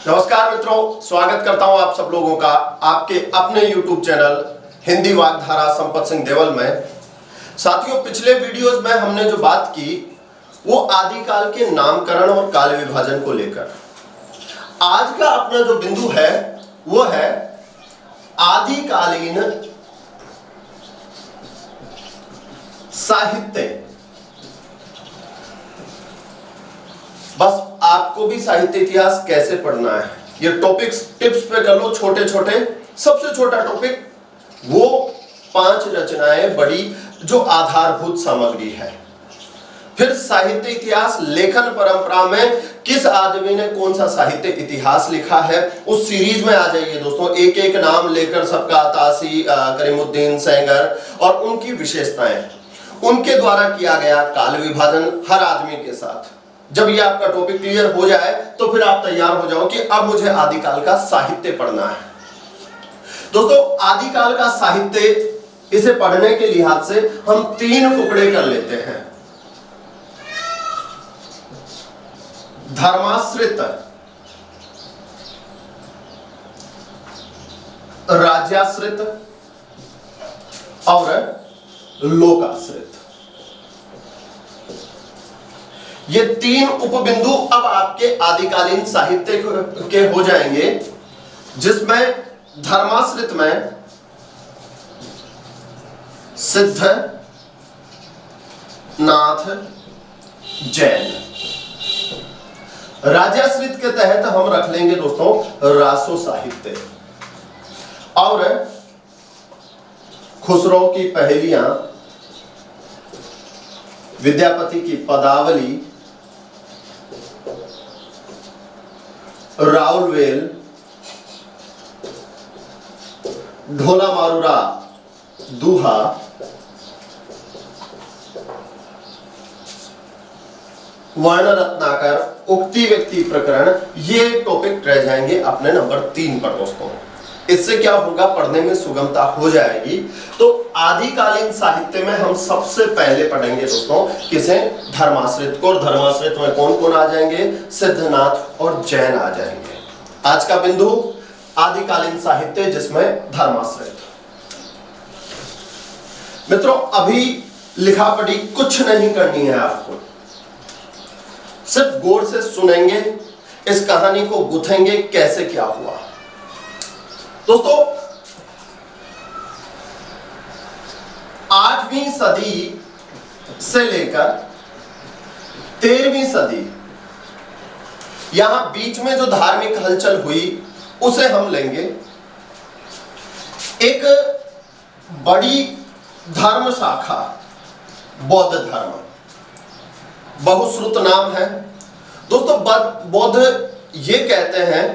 नमस्कार मित्रों, स्वागत करता हूं आप सब लोगों का आपके अपने YouTube चैनल हिंदी वाग्धारा संपत सिंह देवल में। साथियों, पिछले वीडियोस में हमने जो बात की वो आदिकाल के नामकरण और काल विभाजन को लेकर। आज का अपना जो बिंदु है वो है आदिकालीन साहित्य। बस आपको भी साहित्य इतिहास कैसे पढ़ना है ये टॉपिक्स टिप्स पे कर लो, छोटे छोटे। सबसे छोटा टॉपिक वो 5 रचनाएं बड़ी जो आधारभूत सामग्री है। फिर साहित्य इतिहास लेखन परंपरा में किस आदमी ने कौन सा साहित्य इतिहास लिखा है, उस सीरीज में आ जाइए दोस्तों। एक एक नाम लेकर सबका, तासी, करीमुद्दीन, सेंगर और उनकी विशेषताएं, उनके द्वारा किया गया काल विभाजन हर आदमी के साथ। जब ये आपका टॉपिक क्लियर हो जाए तो फिर आप तैयार हो जाओ कि अब मुझे आदिकाल का साहित्य पढ़ना है। दोस्तों, आदिकाल का साहित्य, इसे पढ़ने के लिहाज से हम 3 टुकड़े कर लेते हैं। धर्माश्रित, राज्याश्रित और लोकाश्रित। ये 3 उपबिंदु अब आपके आदिकालीन साहित्य के हो जाएंगे, जिसमें धर्माश्रित में सिद्ध, नाथ, जैन। राज्याश्रित के तहत हम रख लेंगे दोस्तों रासो साहित्य और खुसरो की पहेलियां, विद्यापति की पदावली, राउलवेल, ढोला मारूरा दूहा, वर्ण रत्नाकर, उक्ति व्यक्ति प्रकरण, ये टॉपिक रह जाएंगे अपने नंबर 3 पर दोस्तों। इससे क्या होगा, पढ़ने में सुगमता हो जाएगी। तो आदिकालीन साहित्य में हम सबसे पहले पढ़ेंगे दोस्तों किसे, धर्माश्रित को। और धर्माश्रित में कौन कौन आ जाएंगे, सिद्धनाथ और जैन आ जाएंगे। आज का बिंदु आदिकालीन साहित्य, जिसमें धर्माश्रित। मित्रों, अभी लिखा पढ़ी कुछ नहीं करनी है आपको, सिर्फ गौर से सुनेंगे, इस कहानी को गुथेंगे कैसे क्या हुआ। दोस्तों, 8वीं सदी से लेकर 13वीं सदी, यहां बीच में जो धार्मिक हलचल हुई उसे हम लेंगे। एक बड़ी धर्म शाखा बौद्ध धर्म, बहुश्रुत नाम है दोस्तों। बौद्ध ये कहते हैं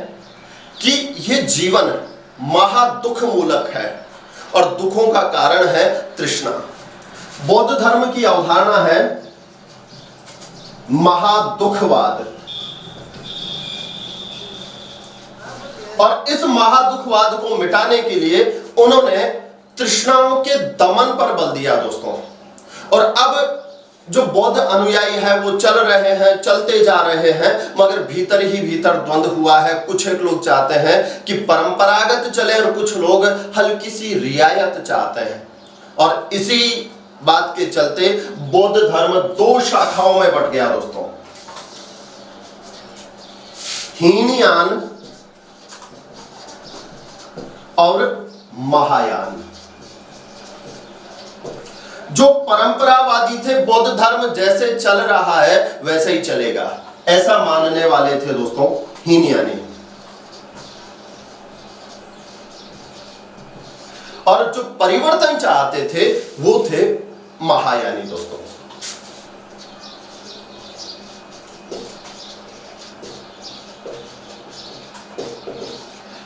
कि ये जीवन महादुख मूलक है और दुखों का कारण है तृष्णा। बौद्ध धर्म की अवधारणा है महादुखवाद, और इस महादुखवाद को मिटाने के लिए उन्होंने तृष्णाओं के दमन पर बल दिया दोस्तों। और अब जो बौद्ध अनुयायी है वो चल रहे हैं, चलते जा रहे हैं, मगर भीतर ही भीतर द्वंद्व हुआ है। कुछ एक लोग चाहते हैं कि परंपरागत चले और कुछ लोग हल्की सी रियायत चाहते हैं। और इसी बात के चलते बौद्ध धर्म 2 शाखाओं में बट गया दोस्तों, हीनयान और महायान। जो परंपरावादी थे, बौद्ध धर्म जैसे चल रहा है वैसे ही चलेगा, ऐसा मानने वाले थे दोस्तों हीनयानी। और जो परिवर्तन चाहते थे वो थे महायानी दोस्तों।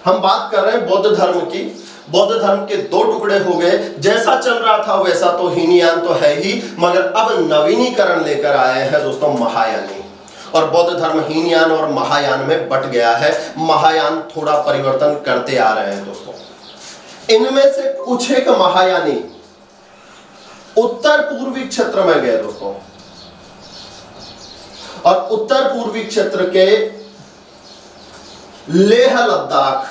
हम बात कर रहे हैं बौद्ध धर्म की। बौद्ध धर्म के 2 टुकड़े हो गए। जैसा चल रहा था वैसा तो हीनयान तो है ही, मगर अब नवीनीकरण लेकर आए हैं दोस्तों महायानी। और बौद्ध धर्म हीनयान और महायान में बट गया है। महायान थोड़ा परिवर्तन करते आ रहे हैं दोस्तों। इनमें से कुछ एक महायानी उत्तर पूर्वी क्षेत्र में गए दोस्तों, और उत्तर पूर्वी क्षेत्र के लेह लद्दाख,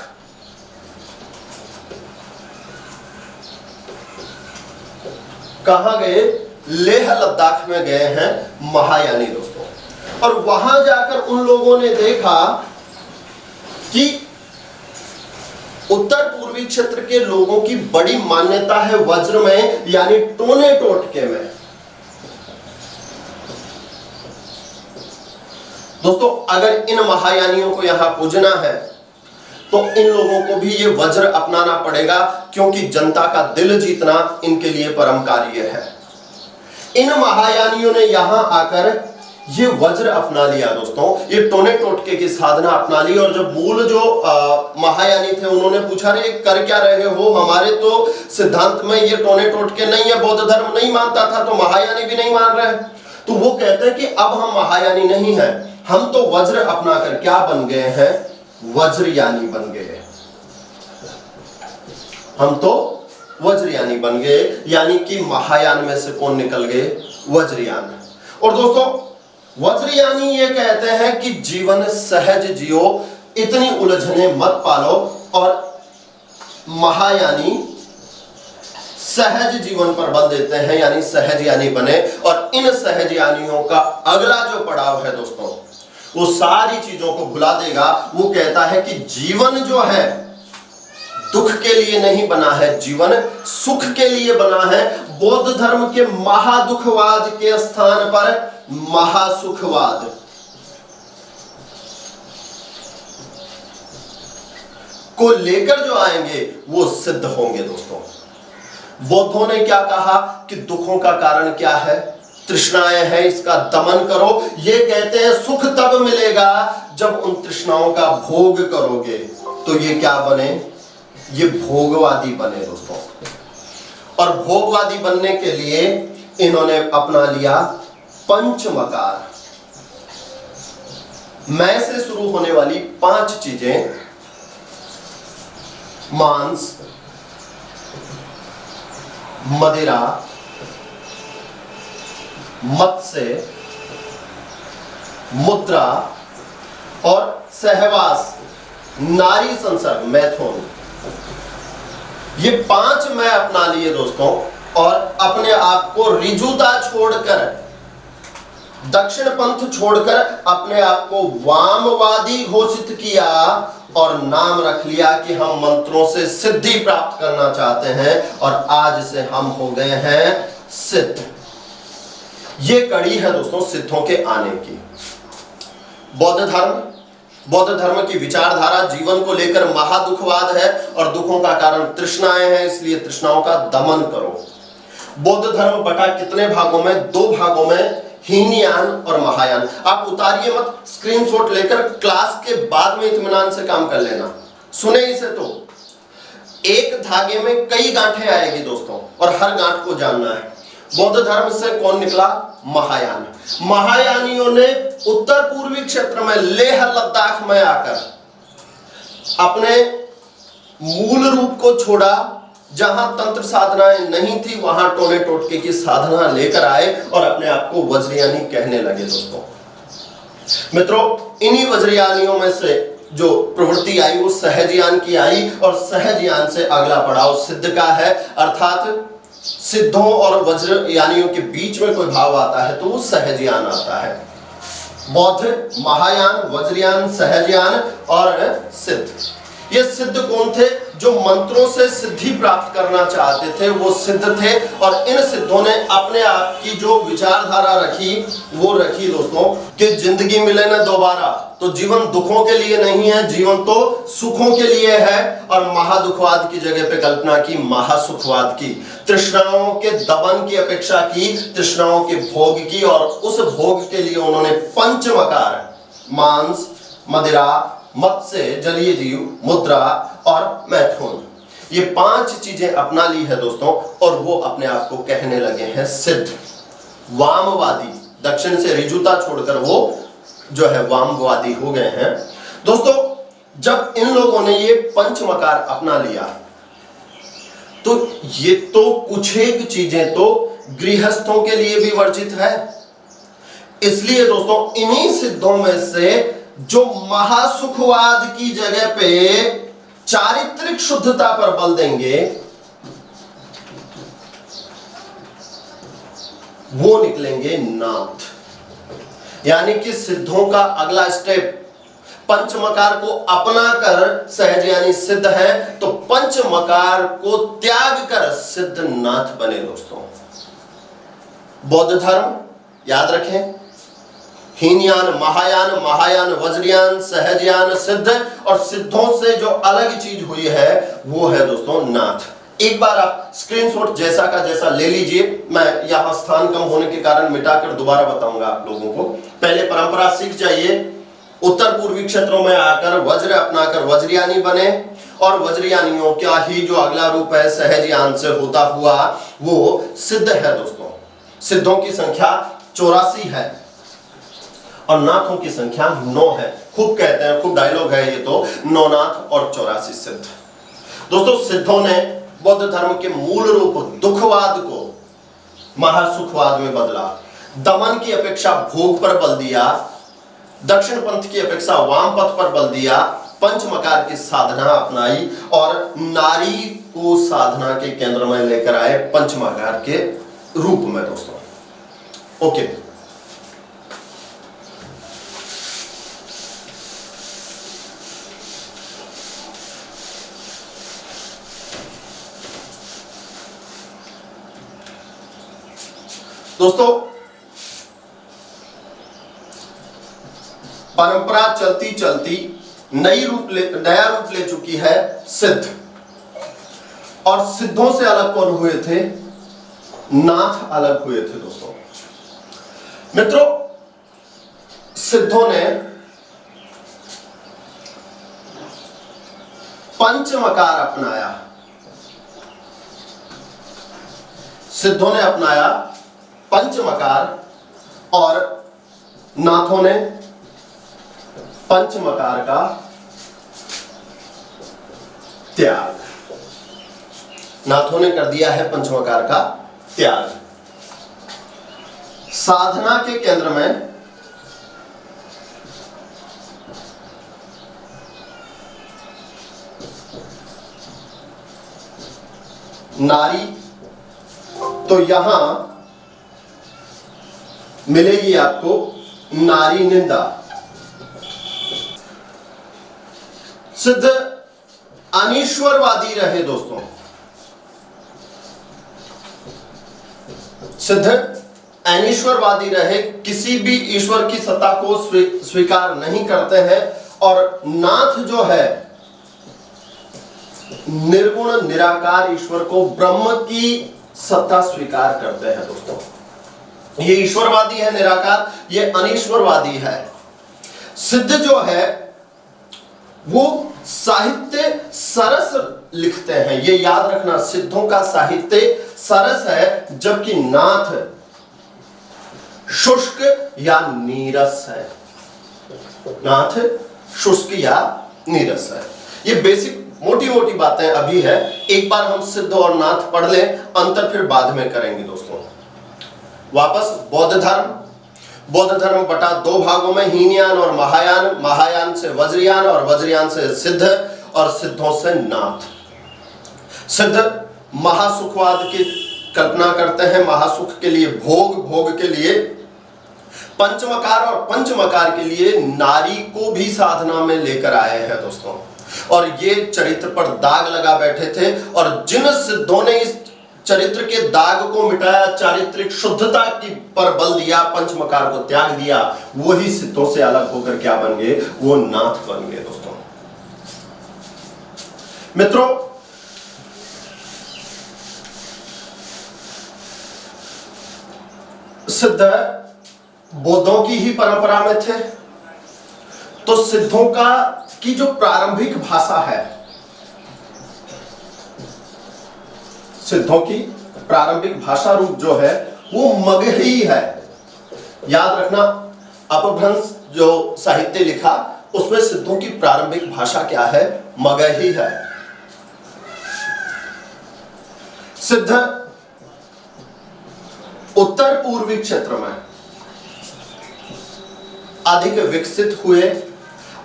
कहां गए? लेह लद्दाख में गए हैं महायानी दोस्तों। और वहां जाकर उन लोगों ने देखा कि उत्तर पूर्वी क्षेत्र के लोगों की बड़ी मान्यता है वज्र में, यानी टोने टोटके में। दोस्तों अगर इन महायानियों को यहां पूजना है तो इन लोगों को भी ये वज्र अपनाना पड़ेगा, क्योंकि जनता का दिल जीतना इनके लिए परम कार्य है। इन महायानियों ने यहां आकर ये वज्र अपना लिया दोस्तों, ये टोने टोटके की साधना अपना ली। और जब मूल जो महायानी थे उन्होंने पूछा, रे कर क्या रहे हो? हमारे तो सिद्धांत में ये टोने टोटके नहीं है, बौद्ध धर्म नहीं मानता था, तो महायानी भी नहीं मान रहे। तो वो कहते हैं कि अब हम महायानी नहीं है, हम तो वज्र अपनाकर क्या बन गए हैं? वज्रयानी बन गए। हम तो वज्रयानी बन गए, यानी कि महायान में से कौन निकल गए? वज्रयान। और दोस्तों वज्रयानी ये कहते हैं कि जीवन सहज जियो, इतनी उलझने मत पालो। और महायानी सहज जीवन पर बल देते हैं, यानी सहज यानी बने। और इन सहज यानियों का अगला जो पड़ाव है दोस्तों, वो सारी चीजों को भुला देगा। वो कहता है कि जीवन जो है दुख के लिए नहीं बना है, जीवन सुख के लिए बना है। बौद्ध धर्म के महादुखवाद के स्थान पर महासुखवाद, को लेकर जो आएंगे वो सिद्ध होंगे दोस्तों। बौद्धों ने क्या कहा कि दुखों का कारण क्या है? तृष्णाएं हैं, इसका दमन करो। ये कहते हैं सुख तब मिलेगा जब उन तृष्णाओं का भोग करोगे। तो ये क्या बने? ये भोगवादी बने दोस्तों। और भोगवादी बनने के लिए इन्होंने अपना लिया पंचमकार। मैं से शुरू होने वाली 5 चीजें, मांस, मदिरा, मत्स्य, मुद्रा और सहवास, नारी संसर्ग, मैथुन, ये 5 मैं अपना लिए दोस्तों। और अपने आप को रिजुता छोड़कर, दक्षिण पंथ छोड़कर अपने आप को वामवादी घोषित किया और नाम रख लिया कि हम मंत्रों से सिद्धि प्राप्त करना चाहते हैं। और आज से हम हो गए हैं सिद्ध। ये कड़ी है दोस्तों सिद्धों के आने की। बौद्ध धर्म की विचारधारा जीवन को लेकर महादुखवाद है और दुखों का कारण तृष्णाएं हैं, इसलिए तृष्णाओं का दमन करो। बौद्ध धर्म बटा कितने भागों में? 2 भागों में, हीनयान और महायान। आप उतारिए मत, स्क्रीनशॉट लेकर क्लास के बाद में इत्मीनान से काम कर लेना। सुने इसे तो, एक धागे में कई गांठें आएगी दोस्तों, और हर गांठ को जानना है। बौद्ध धर्म से कौन निकला? महायान। महायानियों ने उत्तर पूर्वी क्षेत्र में लेह लद्दाख में आकर अपने मूल रूप को छोड़ा। जहां तंत्र साधनाएं नहीं थी वहां टोने टोटके की साधना लेकर आए और अपने आप को वज्रयानी कहने लगे दोस्तों। मित्रों इन्हीं वज्रयानियों में से जो प्रवृत्ति आई वो सहजयान की आई, और सहजयान से अगला पड़ाव सिद्ध का है। अर्थात सिद्धों और वज्रयानियों के बीच में कोई भाव आता है तो वो सहजयान आता है। बौद्ध, महायान, वज्रयान, सहजयान और सिद्ध। ये सिद्ध कौन थे? जो मंत्रों से सिद्धि प्राप्त करना चाहते थे वो सिद्ध थे। और इन सिद्धों ने अपने आप की जो विचारधारा रखी वो रखी दोस्तों कि जिंदगी मिले ना दोबारा, तो जीवन दुखों के लिए नहीं है, जीवन तो सुखों के लिए है। और महादुखवाद की जगह पे कल्पना की महासुखवाद की। तृष्णाओं के दमन की अपेक्षा की तृष्णाओं के भोग की, और उस भोग के लिए उन्होंने पंचमकार, मांस, मदिरा, मत्स्य, जलीय जीव, मुद्रा और मैथुन, ये 5 चीजें अपना ली है दोस्तों। और वो अपने आप को कहने लगे हैं सिद्ध, वामवादी। दक्षिण से रिजुता छोड़कर वो जो है वामवादी हो गए हैं दोस्तों। जब इन लोगों ने ये पंचमकार अपना लिया तो ये तो कुछ एक चीजें तो गृहस्थों के लिए भी वर्जित है। इसलिए दोस्तों इन्हीं सिद्धों में से जो महासुखवाद की जगह पे चारित्रिक शुद्धता पर बल देंगे, वो निकलेंगे नाथ। यानी कि सिद्धों का अगला स्टेप पंचमकार को अपना कर सहज यानी सिद्ध है, तो पंचमकार को त्याग कर सिद्ध नाथ बने। दोस्तों, बौद्ध धर्म याद रखें, हीनयान, महायान, महायान वज्रयान, सहजयान, सिद्ध, और सिद्धों से जो अलग चीज हुई है वो है दोस्तों नाथ। एक बार आप स्क्रीनशॉट जैसा का जैसा ले लीजिए, मैं यहां स्थान कम होने के कारण मिटाकर दोबारा बताऊंगा आप लोगों को। पहले परंपरा सीख जाइए, उत्तर पूर्वी क्षेत्रों में आकर वज्र अपनाकर वज्रयानी बने, और वज्रयानियों का ही जो अगला रूप है सहजयान से होता हुआ वो सिद्ध है। दोस्तों, सिद्धों की संख्या 84 है और नाथों की संख्या 9 है। खूब कहते हैं, खूब डायलॉग है ये तो, 9 नाथ और 84 सिद्ध। दोस्तों, सिद्धों ने बौद्ध धर्म के मूल रूप दुखवाद को महासुखवाद में बदला, दमन की अपेक्षा भोग पर बल दिया, दक्षिण पंथ की अपेक्षा वाम पथ पर बल दिया, पंचमकार की साधना अपनाई और नारी को साधना के केंद्र में लेकर आए पंचमकार के रूप में। दोस्तों, ओके, दोस्तों, परंपरा चलती चलती नया रूप ले चुकी है सिद्ध, और सिद्धों से अलग कौन हुए थे? नाथ अलग हुए थे। दोस्तों मित्रों, सिद्धों ने पंचमकार अपनाया, सिद्धों ने अपनाया पंचमकार और नाथों ने पंचमकार का त्याग। नाथों ने कर दिया है पंचमकार का त्याग। साधना के केंद्र में नारी, तो यहां मिलेगी आपको नारी निंदा। सिद्ध अनीश्वरवादी रहे। दोस्तों, सिद्ध अनीश्वरवादी रहे, किसी भी ईश्वर की सत्ता को स्वीकार नहीं करते हैं, और नाथ जो है निर्गुण निराकार ईश्वर को, ब्रह्म की सत्ता स्वीकार करते हैं। दोस्तों, ये ईश्वरवादी है निराकार, ये अनीश्वरवादी है। सिद्ध जो है वो साहित्य सरस लिखते हैं, ये याद रखना, सिद्धों का साहित्य सरस है, जबकि नाथ शुष्क या नीरस है। नाथ शुष्क या नीरस है। ये बेसिक मोटी मोटी बातें अभी है, एक बार हम सिद्ध और नाथ पढ़ लें, अंतर फिर बाद में करेंगे। दोस्तों, वापस बौद्ध धर्म बटा 2 भागों में, हीनयान और महायान, महायान से वज्रयान और वज्रयान से सिद्ध, और सिद्धों से नाथ। सिद्ध महासुखवाद की कल्पना करते हैं, महासुख के लिए भोग, भोग के लिए पंचमकार, और पंचमकार के लिए नारी को भी साधना में लेकर आए हैं। दोस्तों, और ये चरित्र पर दाग लगा बैठे थे, और जिन सिद्धों ने इस चरित्र के दाग को मिटाया, चारित्रिक शुद्धता की पर बल दिया, पंचमकार को त्याग दिया, वही सिद्धों से अलग होकर क्या बन गए? वो नाथ बन गए। दोस्तों मित्रों, सिद्ध बौद्धों की ही परंपरा में थे, तो सिद्धों का की जो प्रारंभिक भाषा है, सिद्धों की प्रारंभिक भाषा रूप जो है वो मगही है। याद रखना, अपभ्रंश जो साहित्य लिखा उसमें सिद्धों की प्रारंभिक भाषा क्या है? मगही है। सिद्ध उत्तर पूर्वी क्षेत्र में अधिक विकसित हुए,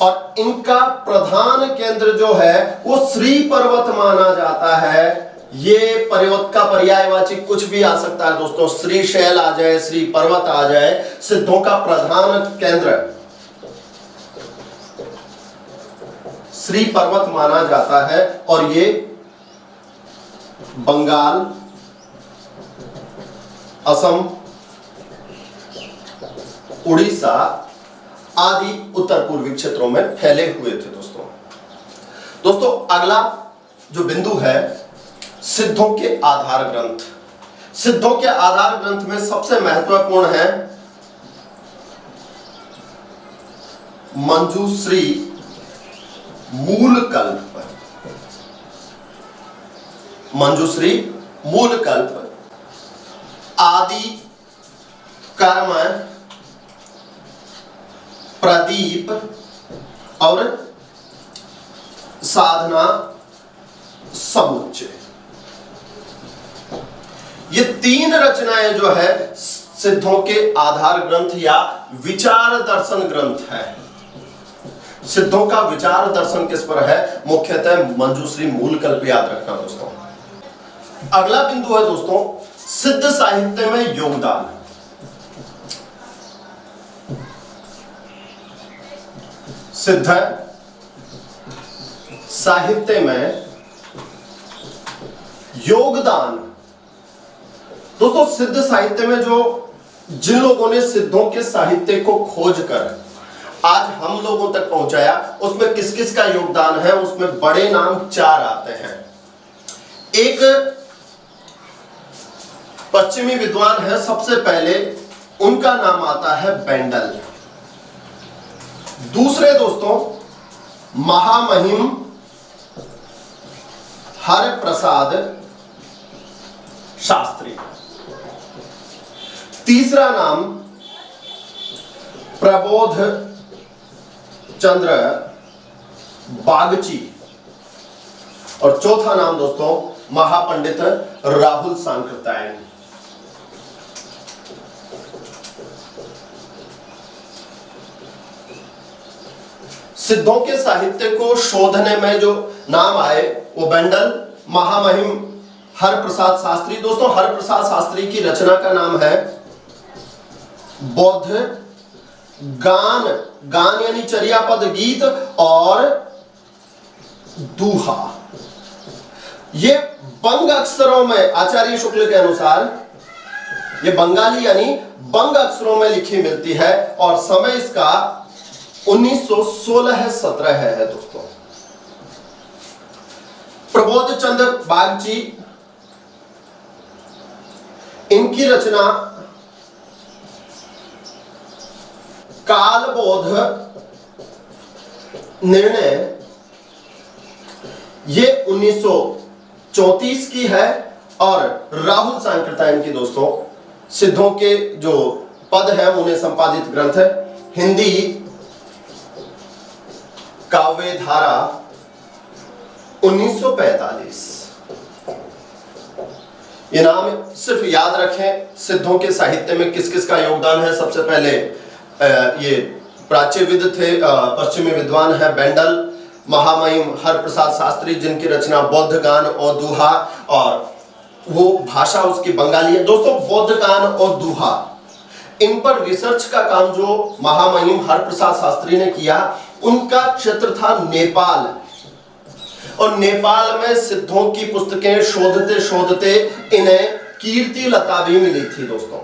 और इनका प्रधान केंद्र जो है वो श्री पर्वत माना जाता है। ये पर्वत का पर्यायवाची कुछ भी आ सकता है दोस्तों, श्री शैल आ जाए, श्री पर्वत आ जाए। सिद्धों का प्रधान केंद्र श्री पर्वत माना जाता है और ये बंगाल, असम, उड़ीसा आदि उत्तर पूर्वी क्षेत्रों में फैले हुए थे दोस्तों अगला जो बिंदु है सिद्धों के आधार ग्रंथ। सिद्धों के आधार ग्रंथ में सबसे महत्वपूर्ण है मंजूश्री मूलकल्प। मंजूश्री मूलकल्प, आदि कर्म, प्रदीप और साधना समुच्चय। ये तीन रचनाएं जो है सिद्धों के आधार ग्रंथ या विचार दर्शन ग्रंथ है। सिद्धों का विचार दर्शन किस पर है? मुख्यतः मंजूश्री मूलकल्प याद रखना दोस्तों। अगला बिंदु है दोस्तों सिद्ध साहित्य में योगदान। सिद्ध साहित्य में योगदान। दोस्तों सिद्ध साहित्य में जो जिन लोगों ने सिद्धों के साहित्य को खोज कर आज हम लोगों तक पहुंचाया, उसमें किस किस का योगदान है? उसमें बड़े नाम चार आते हैं। एक पश्चिमी विद्वान है, सबसे पहले उनका नाम आता है बेंडल। दूसरे दोस्तों महामहिम हरप्रसाद शास्त्री। तीसरा नाम प्रबोध चंद्र बागची और चौथा नाम दोस्तों महापंडित राहुल सांकृत्यायन। सिद्धों के साहित्य को शोधने में जो नाम आए वो बेंडल, महामहिम हरप्रसाद शास्त्री। दोस्तों हरप्रसाद शास्त्री की रचना का नाम है बौद्ध गान। गान यानी चर्यापद गीत और दूहा। ये बंग अक्षरों में आचार्य शुक्ल के अनुसार ये बंगाली यानी बंग अक्षरों में लिखी मिलती है और समय इसका 1916-17 है दोस्तों। प्रबोध चंद्र बागची, इनकी रचना कालबोध निर्णय, ये 1934 की है। और राहुल सांकृत्यायन की दोस्तों सिद्धों के जो पद है उन्हें संपादित ग्रंथ है हिंदी काव्य धारा 1945। ये नाम सिर्फ याद रखें। सिद्धों के साहित्य में किस किस का योगदान है? सबसे पहले ये प्राच्यविद थे, पश्चिमी विद्वान है बेंडल, महामहिम हरप्रसाद शास्त्री जिनकी रचना बौद्ध गान और दूहा, और वो भाषा उसकी बंगाली है। दोस्तों बौद्ध गान और दूहा इन पर रिसर्च का काम जो महामहिम हरप्रसाद शास्त्री ने किया, उनका क्षेत्र था नेपाल। और नेपाल में सिद्धों की पुस्तकें शोधते शोधते इन्हें कीर्ति लता भी मिली थी दोस्तों।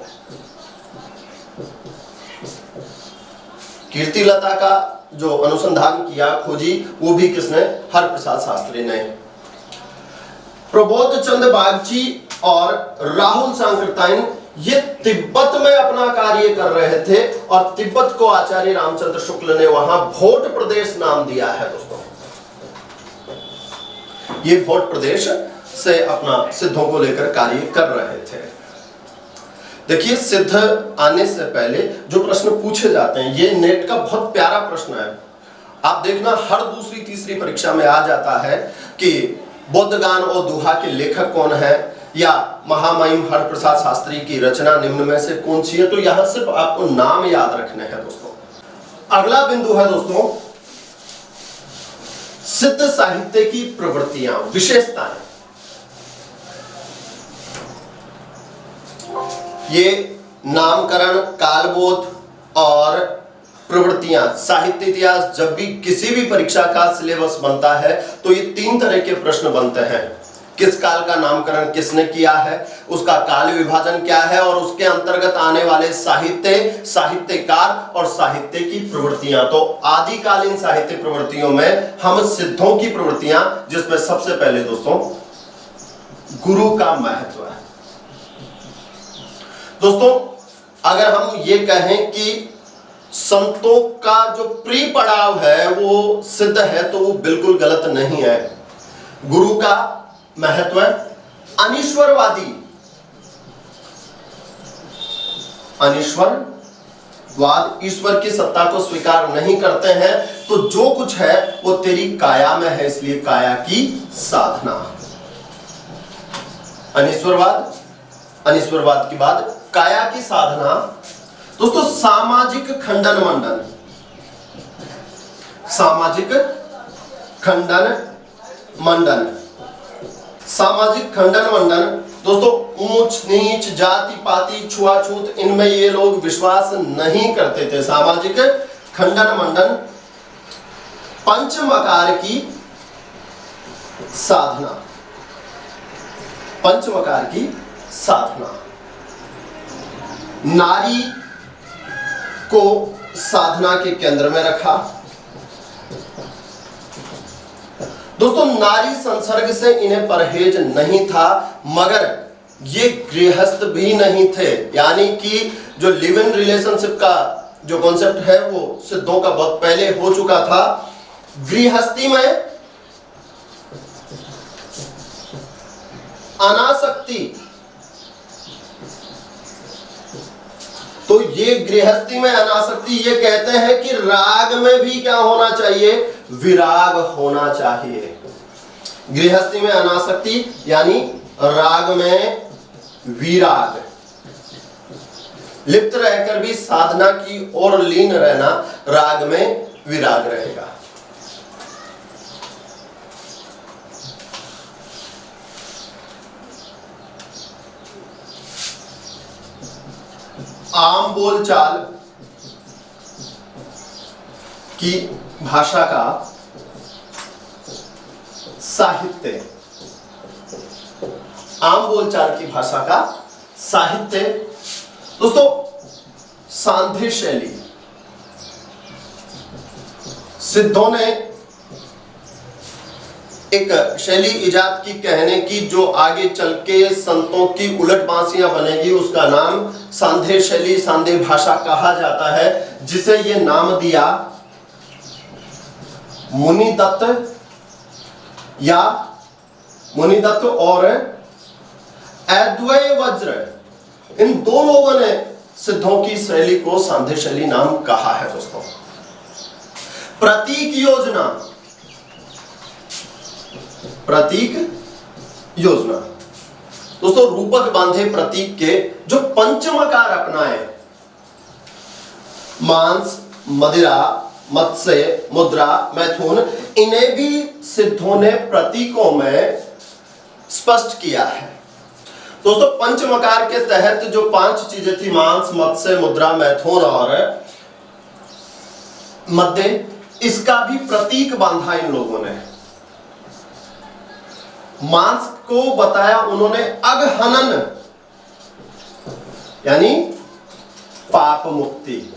कीर्ति लता का जो अनुसंधान किया, खोजी, वो भी किसने? हरप्रसाद शास्त्री ने। प्रबोध चंद्र बागची और राहुल सांकृत्यायन ये तिब्बत में अपना कार्य कर रहे थे और तिब्बत को आचार्य रामचंद्र शुक्ल ने वहां भोट प्रदेश नाम दिया है दोस्तों। ये भोट प्रदेश से अपना सिद्धों को लेकर कार्य कर रहे थे। देखिए सिद्ध आने से पहले जो प्रश्न पूछे जाते हैं, ये नेट का बहुत प्यारा प्रश्न है। आप देखना हर दूसरी तीसरी परीक्षा में आ जाता है कि बौद्ध गान और दूहा के लेखक कौन है या महामहिम हरप्रसाद शास्त्री की रचना निम्न में से कौन सी है। तो यहां सिर्फ आपको नाम याद रखने हैं दोस्तों। अगला बिंदु है दोस्तों सिद्ध साहित्य की प्रवृत्तियां, विशेषताएं। ये नामकरण, कालबोध और प्रवृत्तियां, साहित्य इतिहास, जब भी किसी भी परीक्षा का सिलेबस बनता है तो ये 3 तरह के प्रश्न बनते हैं। किस काल का नामकरण किसने किया है, उसका काल विभाजन क्या है, और उसके अंतर्गत आने वाले साहित्य, साहित्यकार और साहित्य की प्रवृत्तियां। तो आदिकालीन साहित्य प्रवृत्तियों में हम सिद्धों की प्रवृत्तियां, जिसमें सबसे पहले दोस्तों गुरु का महत्व है। दोस्तों अगर हम ये कहें कि संतों का जो प्री पड़ाव है वो सिद्ध है, तो वो बिल्कुल गलत नहीं है। गुरु का महत्व, अनीश्वरवादी, अनीश्वरवाद, ईश्वर की सत्ता को स्वीकार नहीं करते हैं, तो जो कुछ है वो तेरी काया में है, इसलिए काया की साधना। अनीश्वरवाद, अनीश्वरवाद के बाद काया की साधना। दोस्तों सामाजिक खंडन मंडन, सामाजिक खंडन मंडन, सामाजिक खंडन मंडन। दोस्तों ऊंच नीच, जाति पाति, छुआछूत, इनमें ये लोग विश्वास नहीं करते थे। सामाजिक खंडन मंडन, पंचमकार की साधना, पंचमकार की साधना, नारी को साधना के केंद्र में रखा। दोस्तों नारी संसर्ग से इन्हें परहेज नहीं था, मगर ये गृहस्थ भी नहीं थे, यानी कि जो लिव इन रिलेशनशिप का जो कॉन्सेप्ट है वो सिद्धों का बहुत पहले हो चुका था। गृहस्थी में अनासक्ति, तो ये गृहस्थी में अनासक्ति, ये कहते हैं कि राग में भी क्या होना चाहिए, विराग होना चाहिए। गृहस्थी में अनासक्ति यानी राग में विराग, लिप्त रहकर भी साधना की ओर लीन रहना, राग में विराग रहेगा। आम बोलचाल की भाषा का साहित्य, आम बोलचाल की भाषा का साहित्य। दोस्तों सांध्य शैली, सिद्धों ने एक शैली इजाद की कहने की, जो आगे चल के संतों की उलट बांसियां बनेगी, उसका नाम सांध्य शैली, सांध्य भाषा कहा जाता है, जिसे ये नाम दिया मुनिदत्त या मुनिदत्त और अद्वैय वज्र, इन 2 लोगों ने सिद्धों की शैली को सांध्य शैली नाम कहा है। दोस्तों प्रतीक योजना, प्रतीक योजना, दोस्तों रूपक बांधे प्रतीक के जो पंचमकार अपनाए, मांस, मदिरा, मत्स्य, मुद्रा, मैथुन, इन्हें भी सिद्धों ने प्रतीकों में स्पष्ट किया है। दोस्तों पंचमकार के तहत जो 5 चीजें थी, मांस, मत्स्य, मुद्रा, मैथुन और मध्य, इसका भी प्रतीक बांधा इन लोगों ने। मांस को बताया उन्होंने अघहनन यानी पाप मुक्ति।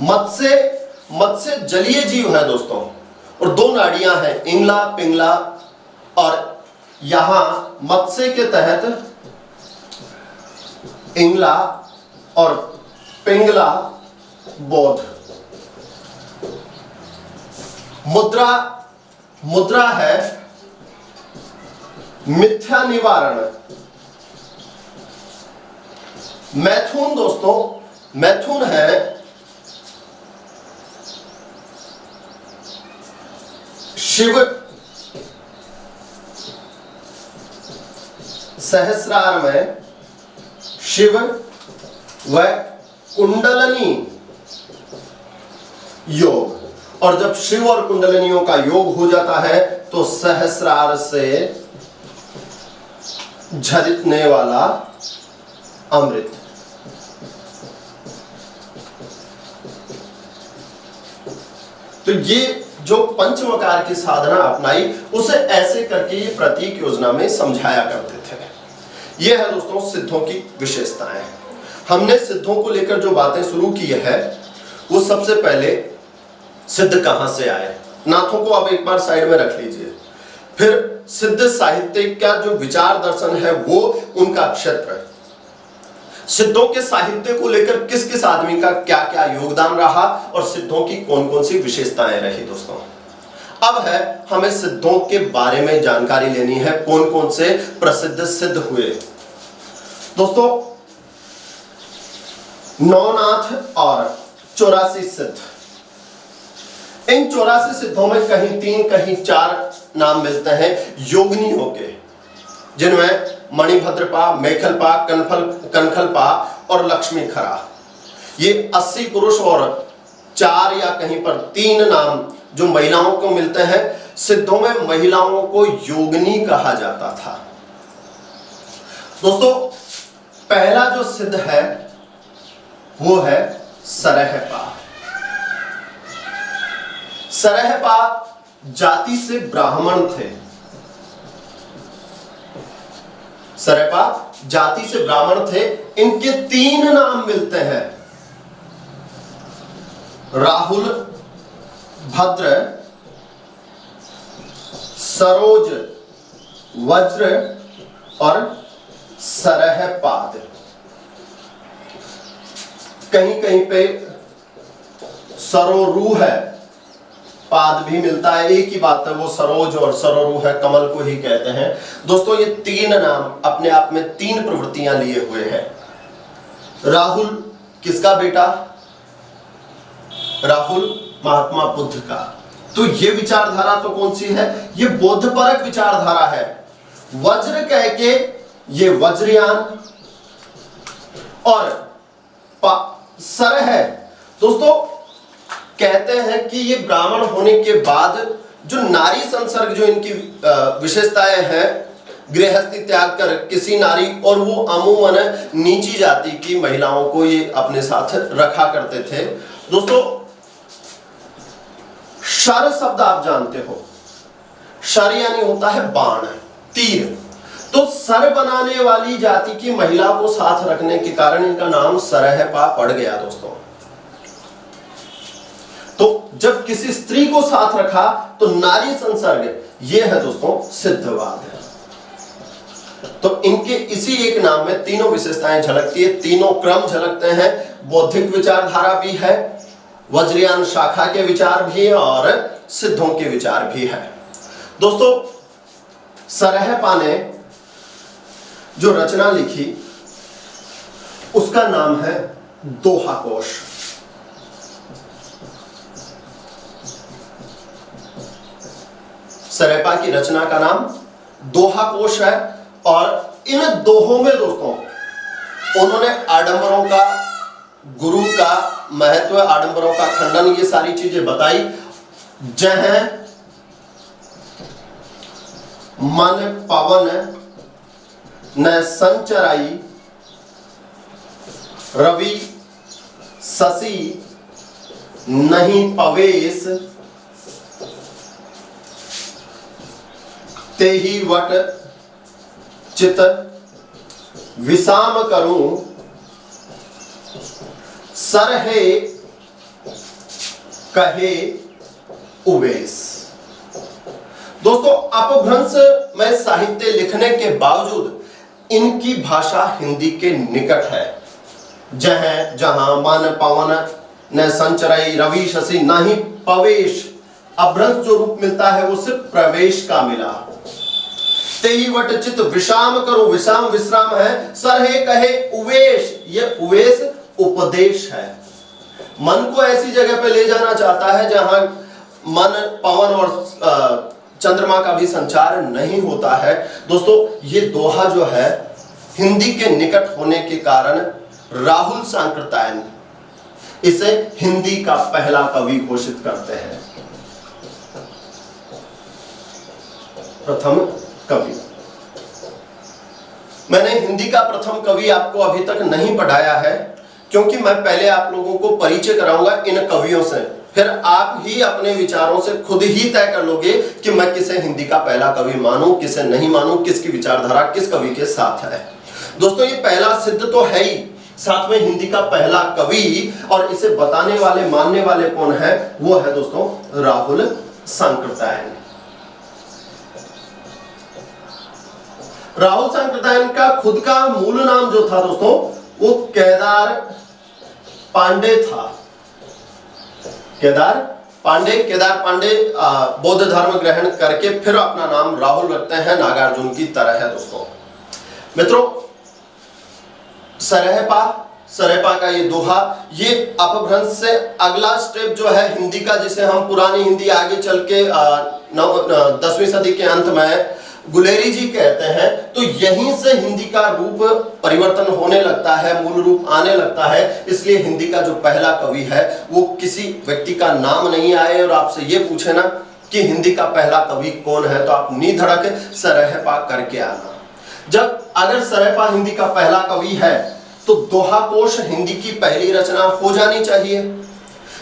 मत्स्य जलीय जीव है दोस्तों, और 2 नाड़ियां हैं, इंगला पिंगला, और यहां मत्स्य के तहत इंगला और पिंगला बोध। मुद्रा है मिथ्या निवारण। मैथुन दोस्तों, मैथुन है शिव, सहस्रार में शिव व कुंडलनी योग, और जब शिव और कुंडलिनियों का योग हो जाता है तो सहस्रार से झरने वाला अमृत। तो ये जो पंचमकार की साधना अपनाई उसे ऐसे करके ये प्रतीक योजना में समझाया करते थे। ये है दोस्तों सिद्धों की विशेषताएं। हमने सिद्धों को लेकर जो बातें शुरू की है वो सबसे पहले सिद्ध कहां से आए, नाथों को आप एक बार साइड में रख लीजिए। फिर सिद्ध साहित्य का जो विचार दर्शन है वो उनका क्षेत्र, सिद्धों के साहित्य को लेकर किस किस आदमी का क्या क्या योगदान रहा और सिद्धों की कौन कौन सी विशेषताएं रही। दोस्तों अब है हमें सिद्धों के बारे में जानकारी लेनी है, कौन कौन से प्रसिद्ध सिद्ध हुए। दोस्तों नवनाथ और 84 सिद्ध, इन 84 सिद्धों में कहीं 3 कहीं 4 नाम मिलते हैं योगिनियों के, जिनमें मणिभद्रपा, मेखलपा, कनखलपा और लक्ष्मी खरा। ये 80 पुरुष और 4 या कहीं पर 3 नाम जो महिलाओं को मिलते हैं। सिद्धों में महिलाओं को योगिनी कहा जाता था। दोस्तों पहला जो सिद्ध है वो है सरहपा। सरहपा जाति से ब्राह्मण थे। सरहपा जाति से ब्राह्मण थे। इनके 3 नाम मिलते हैं, राहुल, भद्र, सरोज, वज्र और सरहपाद। कहीं कहीं पे सरोरू है, पाद भी मिलता है, एक ही बात है, वो सरोज और सरोरू है, कमल को ही कहते हैं। दोस्तों ये 3 नाम अपने आप में 3 प्रवृत्तियां लिए हुए हैं। राहुल किसका बेटा? राहुल महात्मा बुद्ध का। तो ये विचारधारा तो कौन सी है? ये बौद्धपरक विचारधारा है। वज्र कह के ये वज्रयान और सर है। दोस्तों कहते हैं कि ये ब्राह्मण होने के बाद जो नारी संसर्ग, जो इनकी विशेषताएं हैं, गृहस्थी त्याग कर किसी नारी, और वो अमूमन नीची जाति की महिलाओं को ये अपने साथ रखा करते थे। दोस्तों शर शब्द आप जानते हो, शर यानी होता है बाण, तीर। तो सर बनाने वाली जाति की महिला को साथ रखने के कारण इनका नाम सरहपा पड़ गया। दोस्तों तो जब किसी स्त्री को साथ रखा तो नारी संसर्ग, यह है दोस्तों सिद्धवाद है। तो इनके इसी एक नाम में तीनों विशेषताएं झलकती है, तीनों क्रम झलकते हैं। बौद्धिक विचारधारा भी है, वज्रयान शाखा के विचार भी है और सिद्धों के विचार भी है। दोस्तों सरहपा ने जो रचना लिखी उसका नाम है दोहा कोश। सरहपा की रचना का नाम दोहा कोश है। और इन दोहों में दोस्तों उन्होंने आडंबरों का, गुरु का महत्व, आडंबरों का खंडन, ये सारी चीजें बताई। जह मन पवन न संचराई, रवि शशि नहीं पवेश, ते ही वट चित विषाम करूं, सरहे कहे उवेश। दोस्तों अपभ्रंश में साहित्य लिखने के बावजूद इनकी भाषा हिंदी के निकट है। जह जहां मन पवन न संचराई, रवि शशि नहीं पवेश। अभ्रंश जो रूप मिलता है वो सिर्फ प्रवेश का मिला। तेहि वट चित विश्राम करो, विश्राम विश्राम है। सरहे कहे उवेश, ये उवेश उपदेश है। मन को ऐसी जगह पे ले जाना चाहता है जहां मन, पवन और चंद्रमा का भी संचार नहीं होता है। दोस्तों ये दोहा जो है हिंदी के निकट होने के कारण राहुल सांकृत्यायन इसे हिंदी का पहला कवि घोषित करते हैं। प्रथम कवि। मैंने हिंदी का प्रथम कवि आपको अभी तक नहीं पढ़ाया है, क्योंकि मैं पहले आप लोगों को परिचय कराऊंगा इन कवियों से, फिर आप ही अपने विचारों से खुद ही तय कर लोगे कि मैं किसे हिंदी का पहला कवि मानूं, किसे नहीं मानूं, किसकी विचारधारा किस कवि के साथ है। दोस्तों ये पहला सिद्ध तो है ही, साथ में हिंदी का पहला कवि, और इसे बताने वाले मानने वाले कौन है, वो है दोस्तों राहुल सांकृत्यायन। राहुल सांकृत्यायन का खुद का मूल नाम जो था दोस्तों वो केदार पांडे था। केदार पांडे बौद्ध धर्म ग्रहण करके फिर अपना नाम राहुल रखते हैं, नागार्जुन की तरह है दोस्तों। मित्रों, सरहपा का ये दोहा, ये अपभ्रंश से अगला स्टेप जो है हिंदी का, जिसे हम पुरानी हिंदी आगे चल के 10वीं सदी के अंत में गुलेरी जी कहते हैं, तो यहीं से हिंदी का रूप परिवर्तन होने लगता है, मूल रूप आने लगता है। इसलिए हिंदी का जो पहला कवि है वो किसी व्यक्ति का नाम नहीं आए और आपसे ये पूछे ना कि हिंदी का पहला कवि कौन है, तो आप नी धड़क सरहपा करके आना। जब अगर सरहपा हिंदी का पहला कवि है तो दोहाकोश हिंदी की पहली रचना हो जानी चाहिए।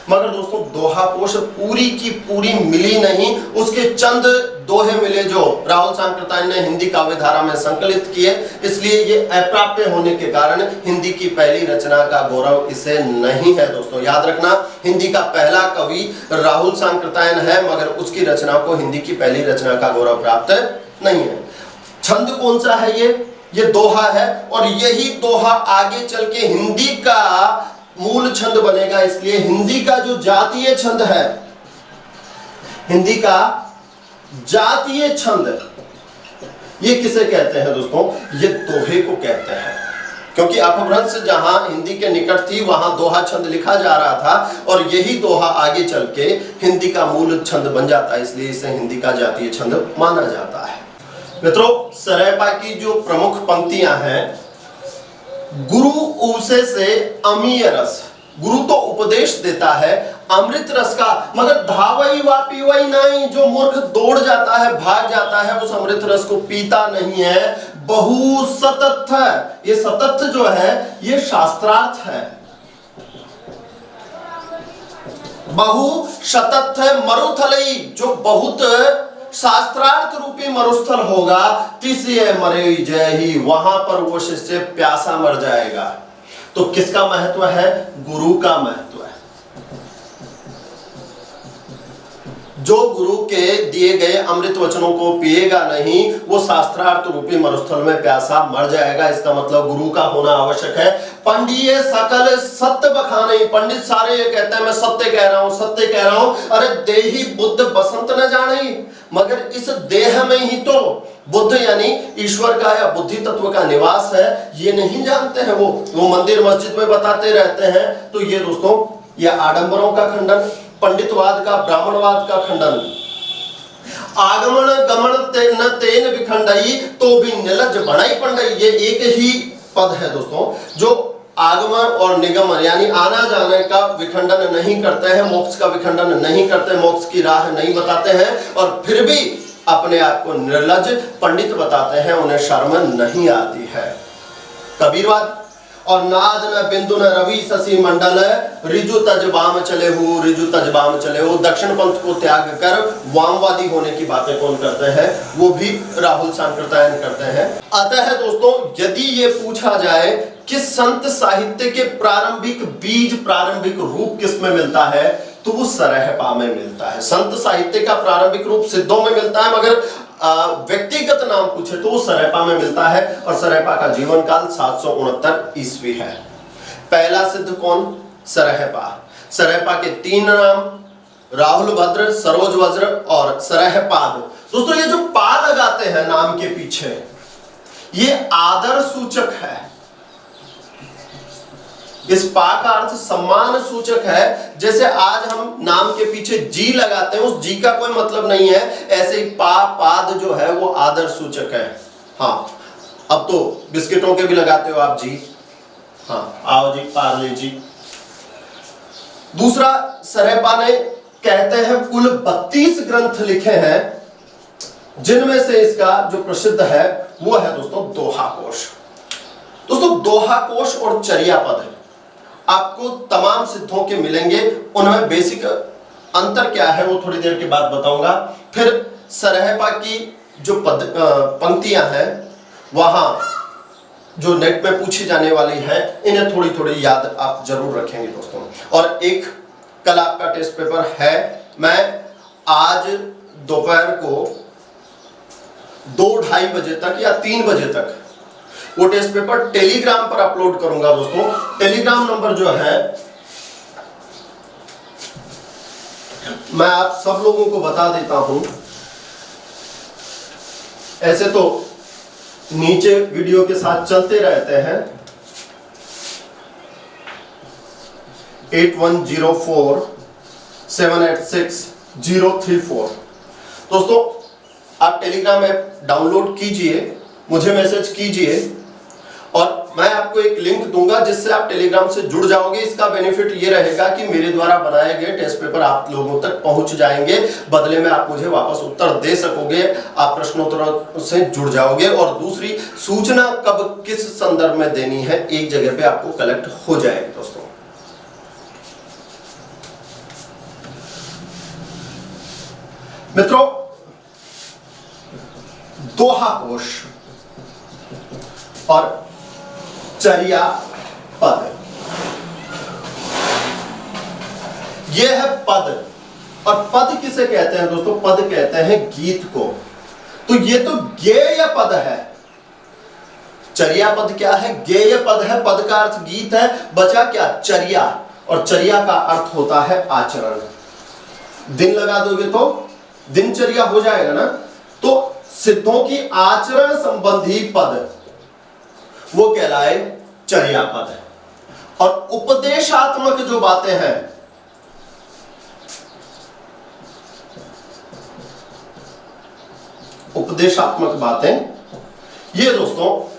मगर दोस्तों दोहाकोश पूरी की पूरी मिली नहीं, उसके चंद दोहे मिले जो राहुल सांकृत्यायन ने हिंदी काव्य धारा में संकलित किए, इसलिए ये अप्राप्य होने के कारण हिंदी की पहली रचना का गौरव इसे नहीं है। दोस्तों याद रखना, हिंदी का पहला कवि राहुल सांकृत्यायन है, मगर उसकी रचना को हिंदी की पहली रचना का गौरव प्राप्त नहीं है। छंद कौन सा है? ये दोहा है, और यही दोहा आगे चल के हिंदी का मूल छंद बनेगा। इसलिए हिंदी का जो जातीय छंद है, हिंदी का जातीय छंद, ये किसे कहते हैं दोस्तों? ये दोहे को कहते हैं, क्योंकि अपभ्रंश जहां हिंदी के निकट थी वहां दोहा छंद लिखा जा रहा था, और यही दोहा आगे चल के हिंदी का मूल छंद बन जाता है, इसलिए इसे हिंदी का जातीय छंद माना जाता है। मित्रों, सरहपा की जो प्रमुख पंक्तियां हैं, गुरु उसे से अमीय रस, गुरु तो उपदेश देता है अमृत रस का, मगर धावई वा पीवई नहीं, जो मूर्ख दौड़ जाता है, भाग जाता है, उस अमृत रस को पीता नहीं है। बहु सतत है, ये सतत जो है ये शास्त्रार्थ है। बहु सतत है मरुथलई, जो बहुत शास्त्रार्थ रूपी मरुस्थल होगा, तिसये मरे जय ही, वहां पर वो शिष्य प्यासा मर जाएगा। तो किसका महत्व है? गुरु का महत्व है। जो गुरु के दिए गए अमृत वचनों को पिएगा नहीं, वो शास्त्रार्थ रूपी मरुस्थल में प्यासा मर जाएगा। इसका मतलब गुरु का होना आवश्यक है। पंडिये सकल सत्य बखाने, पंडित सारे ये कहते हैं मैं सत्य कह रहा हूं, सत्य कह रहा हूं। अरे देही बुद्ध बसंत न जाने, मगर इस देह में ही तो बुद्ध यानी ईश्वर का या बुद्धि तत्व का निवास है, ये नहीं जानते हैं। वो मंदिर मस्जिद में बताते रहते हैं। तो ये दोस्तों, ये आडंबरों का खंडन, पंडितवाद का, ब्राह्मणवाद का खंडन। आगमन गमन न तेन विखंडई, तो भी निलज बड़ाई पंडई, ये एक ही पद है दोस्तों, जो आगमन और निगमन यानी आना जाने का विखंडन नहीं करते हैं, मोक्ष का विखंडन नहीं करते, मोक्ष की राह नहीं बताते हैं, और फिर भी अपने आप को निर्लज पंडित बताते हैं, उन्हें शर्म नहीं आती है। कबीरवाद और नाद न बिंदु न रवि शशि मंडल, रिजु तजबाम चले हो, रिजु तजबाम चले हो। दक्षिण पंथ को त्याग कर वामवादी होने की बातें कौन करते हैं? वो भी राहुल सांकृत्यायन करते हैं। अतः दोस्तों, यदि ये पूछा जाए कि संत साहित्य के प्रारंभिक बीज, प्रारंभिक रूप किसमें मिलता है, तो वो सरहपा में मिलता है। संत साहित्य का प्रारंभिक रूप सिद्धों में मिलता है, मगर व्यक्तिगत नाम पूछे तो वो सरहपा में मिलता है, और सरहपा का जीवन काल 769 ईस्वी है। पहला सिद्ध कौन? सरहपा। सरहपा के 3 नाम, राहुल भद्र, सरोज वज्र और सरहपाद। दोस्तों ये जो पा लगाते हैं नाम के पीछे, ये आदर सूचक है। इस पा का अर्थ सम्मान सूचक है। जैसे आज हम नाम के पीछे जी लगाते हैं, उस जी का कोई मतलब नहीं है, ऐसे ही पा पाद जो है वो आदर सूचक है। हाँ, अब तो बिस्किटों के भी लगाते हो आप जी, हाँ आओ जी, पार्ले जी। दूसरा, सरहपा ने कहते हैं कुल 32 ग्रंथ लिखे हैं, जिनमें से इसका जो प्रसिद्ध है वो है दोस्तों दोहा कोश। दोस्तों दोहा कोश और चर्या पद आपको तमाम सिद्धों के मिलेंगे, उनमें बेसिक अंतर क्या है वो थोड़ी देर के बाद बताऊंगा। फिर सरहपा की जो पंक्तियां हैं वहां जो नेट में पूछी जाने वाली है, इन्हें थोड़ी थोड़ी याद आप जरूर रखेंगे दोस्तों। और एक कल आपका टेस्ट पेपर है, मैं आज दोपहर को 2-2:30 बजे तक या 3 बजे तक वो टेस्ट पेपर टेलीग्राम पर अपलोड करूंगा दोस्तों। टेलीग्राम नंबर जो है मैं आप सब लोगों को बता देता हूं। ऐसे तो नीचे वीडियो के साथ चलते रहते हैं। 8104786034। दोस्तों आप टेलीग्राम ऐप डाउनलोड कीजिए, मुझे मैसेज कीजिए और मैं आपको एक लिंक दूंगा जिससे आप टेलीग्राम से जुड़ जाओगे। इसका बेनिफिट ये रहेगा कि मेरे द्वारा बनाए गए टेस्ट पेपर आप लोगों तक पहुंच जाएंगे, बदले में आप मुझे वापस उत्तर दे सकोगे, आप प्रश्नोत्तरों से जुड़ जाओगे। और दूसरी सूचना कब किस संदर्भ में देनी है एक जगह पे आपको कलेक्ट हो जाएगी दोस्तों। मित्रों, दोहा कोश और चर्या पद, यह है पद। और पद किसे कहते हैं दोस्तों? पद कहते हैं गीत को। तो ये तो गेय पद है। चर्या पद क्या है? गेय पद है। पद का अर्थ गीत है, बचा क्या? चर्या। और चर्या का अर्थ होता है आचरण। दिन लगा दोगे तो दिनचर्या हो जाएगा ना। तो सिद्धों की आचरण संबंधी पद वो कहलाए चर्या पद। और उपदेशात्मक जो बातें हैं, उपदेशात्मक बातें, ये दोस्तों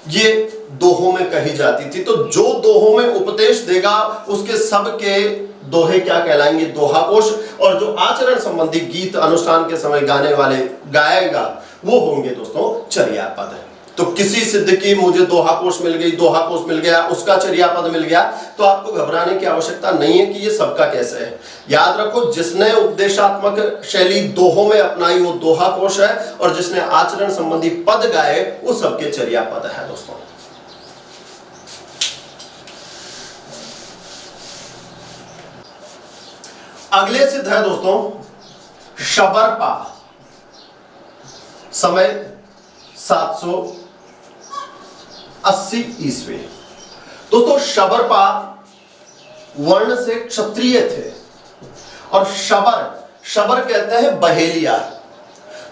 ये दोहों में कही जाती थी। तो जो दोहों में उपदेश देगा उसके सब के दोहे क्या कहलाएंगे? दोहा कोश। और जो आचरण संबंधी गीत अनुष्ठान के समय गाने वाले गाएगा वो होंगे दोस्तों चर्या पद। तो किसी सिद्ध की मुझे दोहा कोश मिल गई, दोहा कोश मिल गया, उसका चर्या पद मिल गया, तो आपको घबराने की आवश्यकता नहीं है कि ये सबका कैसे है। याद रखो, जिसने उपदेशात्मक शैली दोहों में अपनाई वो दोहा कोश है, और जिसने आचरण संबंधी पद गाए वो सबके चर्या पद है दोस्तों। अगले सिद्ध है दोस्तों शबरपा। समय 780 ईस्वी। दोस्तों शबरपा वर्ण से क्षत्रिय थे। और शबर कहते हैं बहेलिया।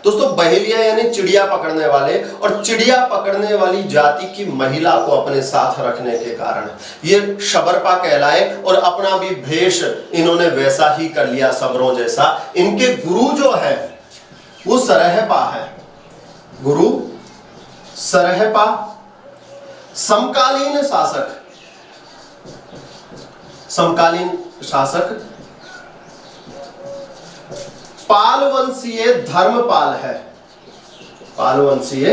दोस्तों बहेलिया यानी चिड़िया पकड़ने वाले, और चिड़िया पकड़ने वाली जाति की महिला को अपने साथ रखने के कारण ये शबरपा कहलाए। और अपना भी भेष इन्होंने वैसा ही कर लिया सबरों जैसा। इनके गुरु जो है वो सरहपा है। गुरु सरहपा। समकालीन शासक पालवंशीय धर्मपाल है। पालवंशीय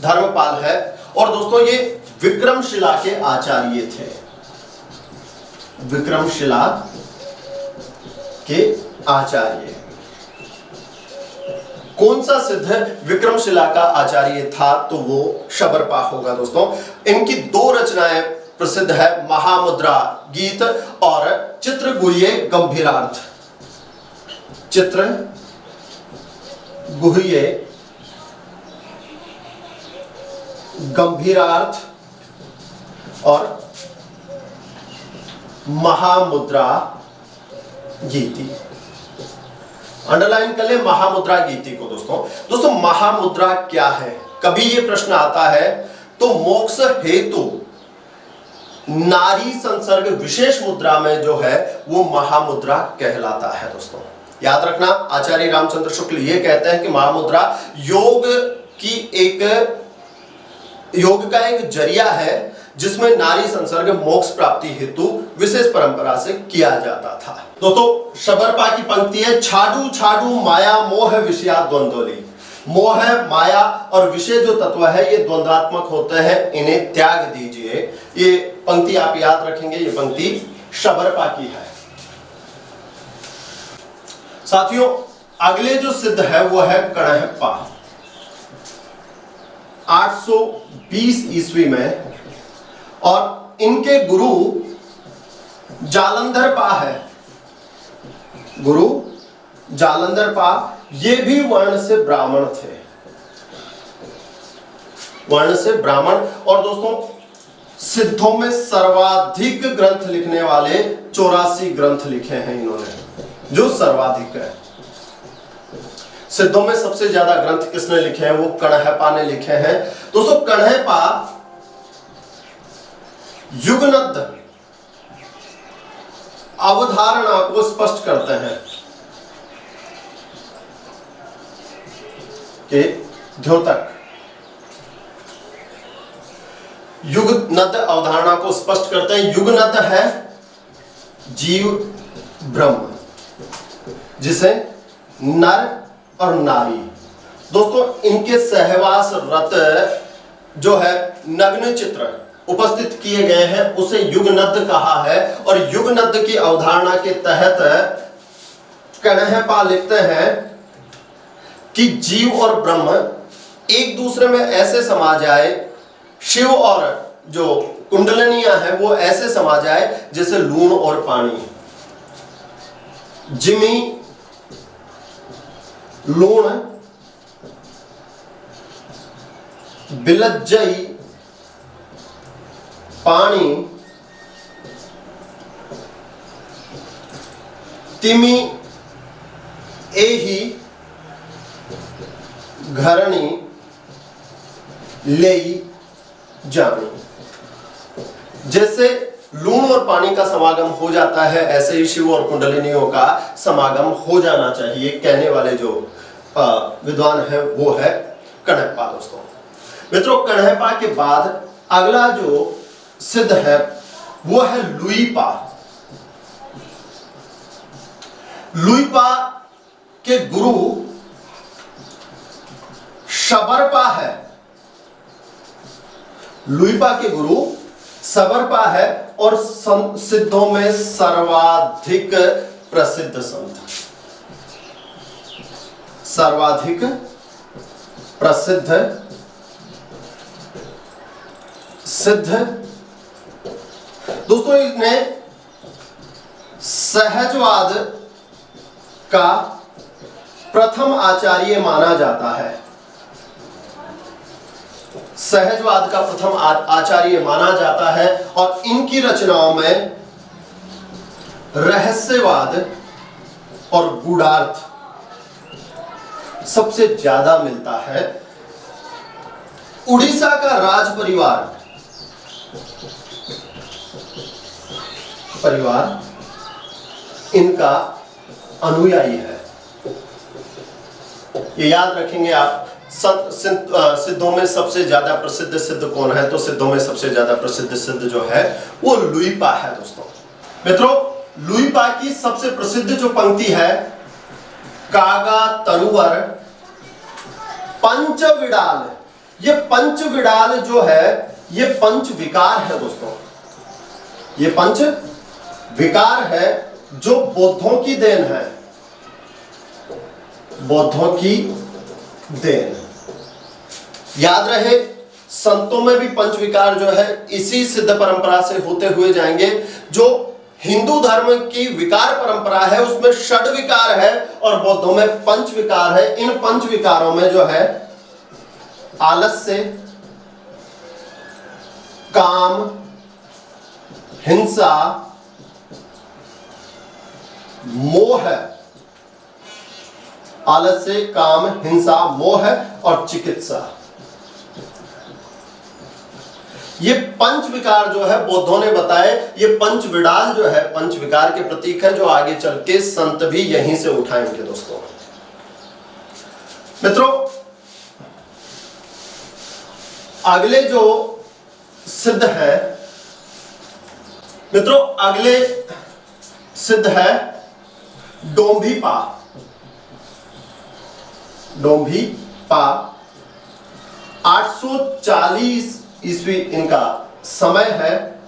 धर्मपाल है। और दोस्तों ये विक्रमशिला के आचार्य थे। विक्रमशिला के आचार्य। कौन सा सिद्ध विक्रमशिला का आचार्य था? तो वो शबरपा होगा दोस्तों। इनकी 2 रचनाएं प्रसिद्ध है, महामुद्रा गीत और चित्रगुह्य गंभीरार्थ। चित्रगुह्य गंभीरार्थ और महामुद्रा गीति। अंडरलाइन कर ले महामुद्रा गीति को दोस्तों। महामुद्रा क्या है? कभी ये प्रश्न आता है तो मोक्ष हेतु नारी संसर्ग विशेष मुद्रा में जो है वो महामुद्रा कहलाता है दोस्तों। याद रखना, आचार्य रामचंद्र शुक्ल ये कहते हैं कि महामुद्रा योग का एक जरिया है जिसमें नारी संसर्ग मोक्ष प्राप्ति हेतु विशेष परंपरा से किया जाता था। दोस्तों शबरपा की पंक्ति है, छाडू छाडू माया मोह विषया द्वंद्वली। मोह, माया और विषय जो तत्व है ये द्वंद्वात्मक होते हैं, इन्हें त्याग दीजिए। ये पंक्ति आप याद रखेंगे, ये पंक्ति शबरपा की है। साथियों अगले जो सिद्ध है वो है कणहप्पा। 820 ईस्वी में, और इनके गुरु जालंधर पा है। गुरु जालंधर पा ये भी वर्ण से ब्राह्मण थे, वर्ण से ब्राह्मण। और दोस्तों सिद्धों में सर्वाधिक ग्रंथ लिखने वाले 84 ग्रंथ लिखे हैं इन्होंने, जो सर्वाधिक है। सिद्धों में सबसे ज्यादा ग्रंथ किसने लिखे हैं? वो कणहप्पा ने लिखे हैं। दोस्तों कणहप्पा युगनद अवधारणा को स्पष्ट करते हैं कि द्योतक युगनद अवधारणा को स्पष्ट करते हैं। युगनद है जीव ब्रह्म, जिसे नर और नारी, दोस्तों इनके सहवास रत जो है नग्न चित्र उपस्थित किए गए हैं, उसे युगनद कहा है। और युगनद की अवधारणा के तहत कणहप्पा लिखते हैं कि जीव और ब्रह्म एक दूसरे में ऐसे समा जाए, शिव और जो कुंडलिनियां हैं वो ऐसे समा जाए जैसे लूण और पानी। जिमी लूण, बिलज्जई पानी, तिमी एही घरणी लेई जानी। जैसे लूण और पानी का समागम हो जाता है, ऐसे ही शिव और कुंडलिनियों का समागम हो जाना चाहिए। कहने वाले जो विद्वान है वो है कणहप्पा। दोस्तों मित्रों कणहप्पा के बाद अगला जो सिद्ध है वो है लुइपा। लुइपा के गुरु शबरपा है। लुइपा के गुरु शबरपा है और सिद्धों में सर्वाधिक प्रसिद्ध संत, सर्वाधिक प्रसिद्ध सिद्ध। दोस्तों इन्हें सहजवाद का प्रथम आचार्य माना जाता है। सहजवाद का प्रथम आचार्य माना जाता है और इनकी रचनाओं में रहस्यवाद और गूढ़ार्थ सबसे ज्यादा मिलता है। उड़ीसा का राज परिवार इनका अनुयायी है। ये याद रखेंगे आप। सिद्धों में सबसे ज्यादा प्रसिद्ध सिद्ध कौन है? तो सिद्धों में सबसे ज्यादा प्रसिद्ध सिद्ध जो है वो लुइपा है। दोस्तों मित्रों लुइपा की सबसे प्रसिद्ध जो पंक्ति है, कागा तरुवर पंच विडाल। ये पंच विडाल जो है ये पंच विकार है। दोस्तों ये पंच विकार है जो बौद्धों की देन है, बौद्धों की देन। याद रहे संतों में भी पंच विकार जो है इसी सिद्ध परंपरा से होते हुए जाएंगे। जो हिंदू धर्म की विकार परंपरा है उसमें षड विकार है और बौद्धों में पंच विकार है। इन पंच विकारों में जो है आलस्य, काम, हिंसा, मोह, आलस्य, काम, हिंसा, मोह और चिकित्सा, ये पंच विकार जो है बौद्धों ने बताए। ये पंच विडाल जो है पंच विकार के प्रतीक है, जो आगे चल के संत भी यहीं से उठाएंगे। दोस्तों मित्रों अगले जो सिद्ध है मित्रों, अगले सिद्ध है डोंभिपा। डोंभिपा 840 ईस्वी इनका समय है।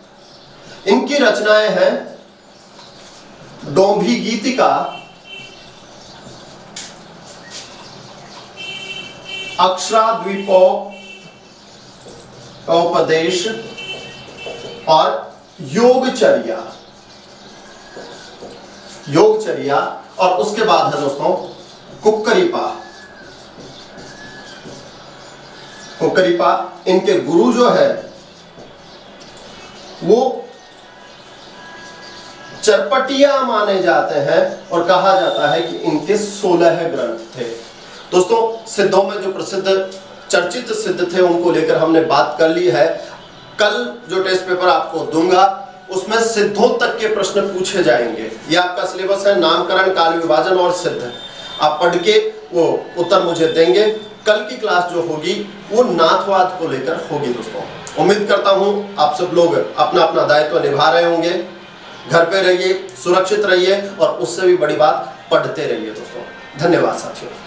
इनकी रचनाएं हैं डोंभी गीतिका, अक्षराद्वीपोपदेश और योगचर्या और उसके बाद है दोस्तों कुक्करीपा। इनके गुरु जो है वो चरपटिया माने जाते हैं और कहा जाता है कि इनके 16 ग्रंथ थे। दोस्तों सिद्धों में जो प्रसिद्ध चर्चित सिद्ध थे उनको लेकर हमने बात कर ली है। कल जो टेस्ट पेपर आपको दूंगा उसमें सिद्धों तक के प्रश्न पूछे जाएंगे। ये आपका सिलेबस है, नामकरण, काल विभाजन और सिद्ध। आप पढ़ के वो उत्तर मुझे देंगे। कल की क्लास जो होगी वो नाथवाद को लेकर होगी। दोस्तों उम्मीद करता हूं आप सब लोग अपना अपना दायित्व निभा रहे होंगे। घर पे रहिए, सुरक्षित रहिए और उससे भी बड़ी बात पढ़ते रहिए। दोस्तों धन्यवाद साथियों।